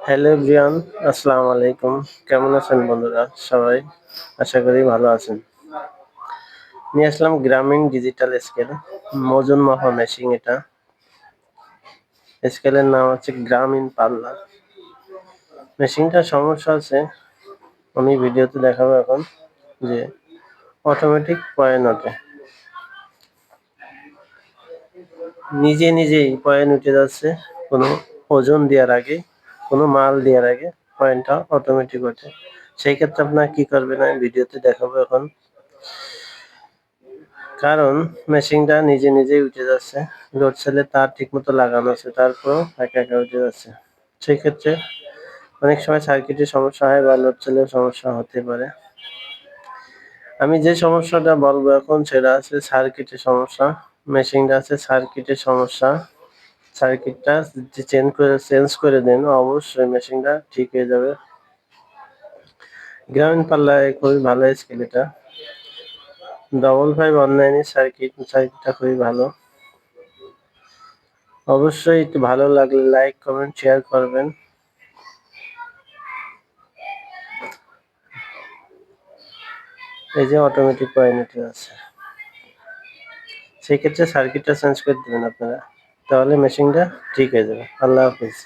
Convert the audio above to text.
Hello everyone, আসসালামু আলাইকুম। কেমন আছেন বন্ধুরা সবাই? আশা করি ভালো আছেন। নিয়ে আসলাম গ্রামীণ ডিজিটাল স্কেল, ওজন মাপা মেশিন এটা। স্কেলের নাম হচ্ছে গ্রামীণ পাল্লা। মেশিনটার সমস্যা আছে, আমি ভিডিওতে দেখাবো এখন যে অটোমেটিক পয়েন্ট ওঠে। নিজেই পয়েন্ট উঠে যাচ্ছে কোনো ওজন দেওয়ার আগে, কোনো মাল দেওয়ার আগে পয়েন্টটা অটোমেটিক ওঠে। সেই ক্ষেত্রে আপনারা কি করবেন আমি ভিডিওতে দেখাবো এখন। কারণ মেশিনটা নিজেই উঠে যাচ্ছে। লোড সেলের তার ঠিকমতো লাগানো আছে, তারপরেও একা উঠে যাচ্ছে। সেই ক্ষেত্রে অনেক সময় সার্কিটের সমস্যা হয় বা লোড সেলের সমস্যা হতে পারে। আমি যে সমস্যাটা বলবো এখন সেটা আছে সার্কিটের সমস্যা। মেশিনটা আছে সার্কিটের সমস্যা। সার্কিটটা যে চেঞ্জ করে দেন, অবশ্যই মেশিনটা ঠিক হয়ে যাবে। গ্রামীণ পাল্লায় খুবই ভালো স্কেল এটা। 555 অনলাইনে সার্কিটটা খুবই ভালো। অবশ্যই একটু ভালো লাগলে লাইক, কমেন্ট, শেয়ার করবেন। এই যে অটোমেটিক পয়েন্ট উঠে আছে। সেক্ষেত্রে সার্কিটটা চেঞ্জ করে দেবেন আপনারা, তাহলে মেশিনটা ঠিক হয়ে যাবে। আল্লাহ হাফিজ।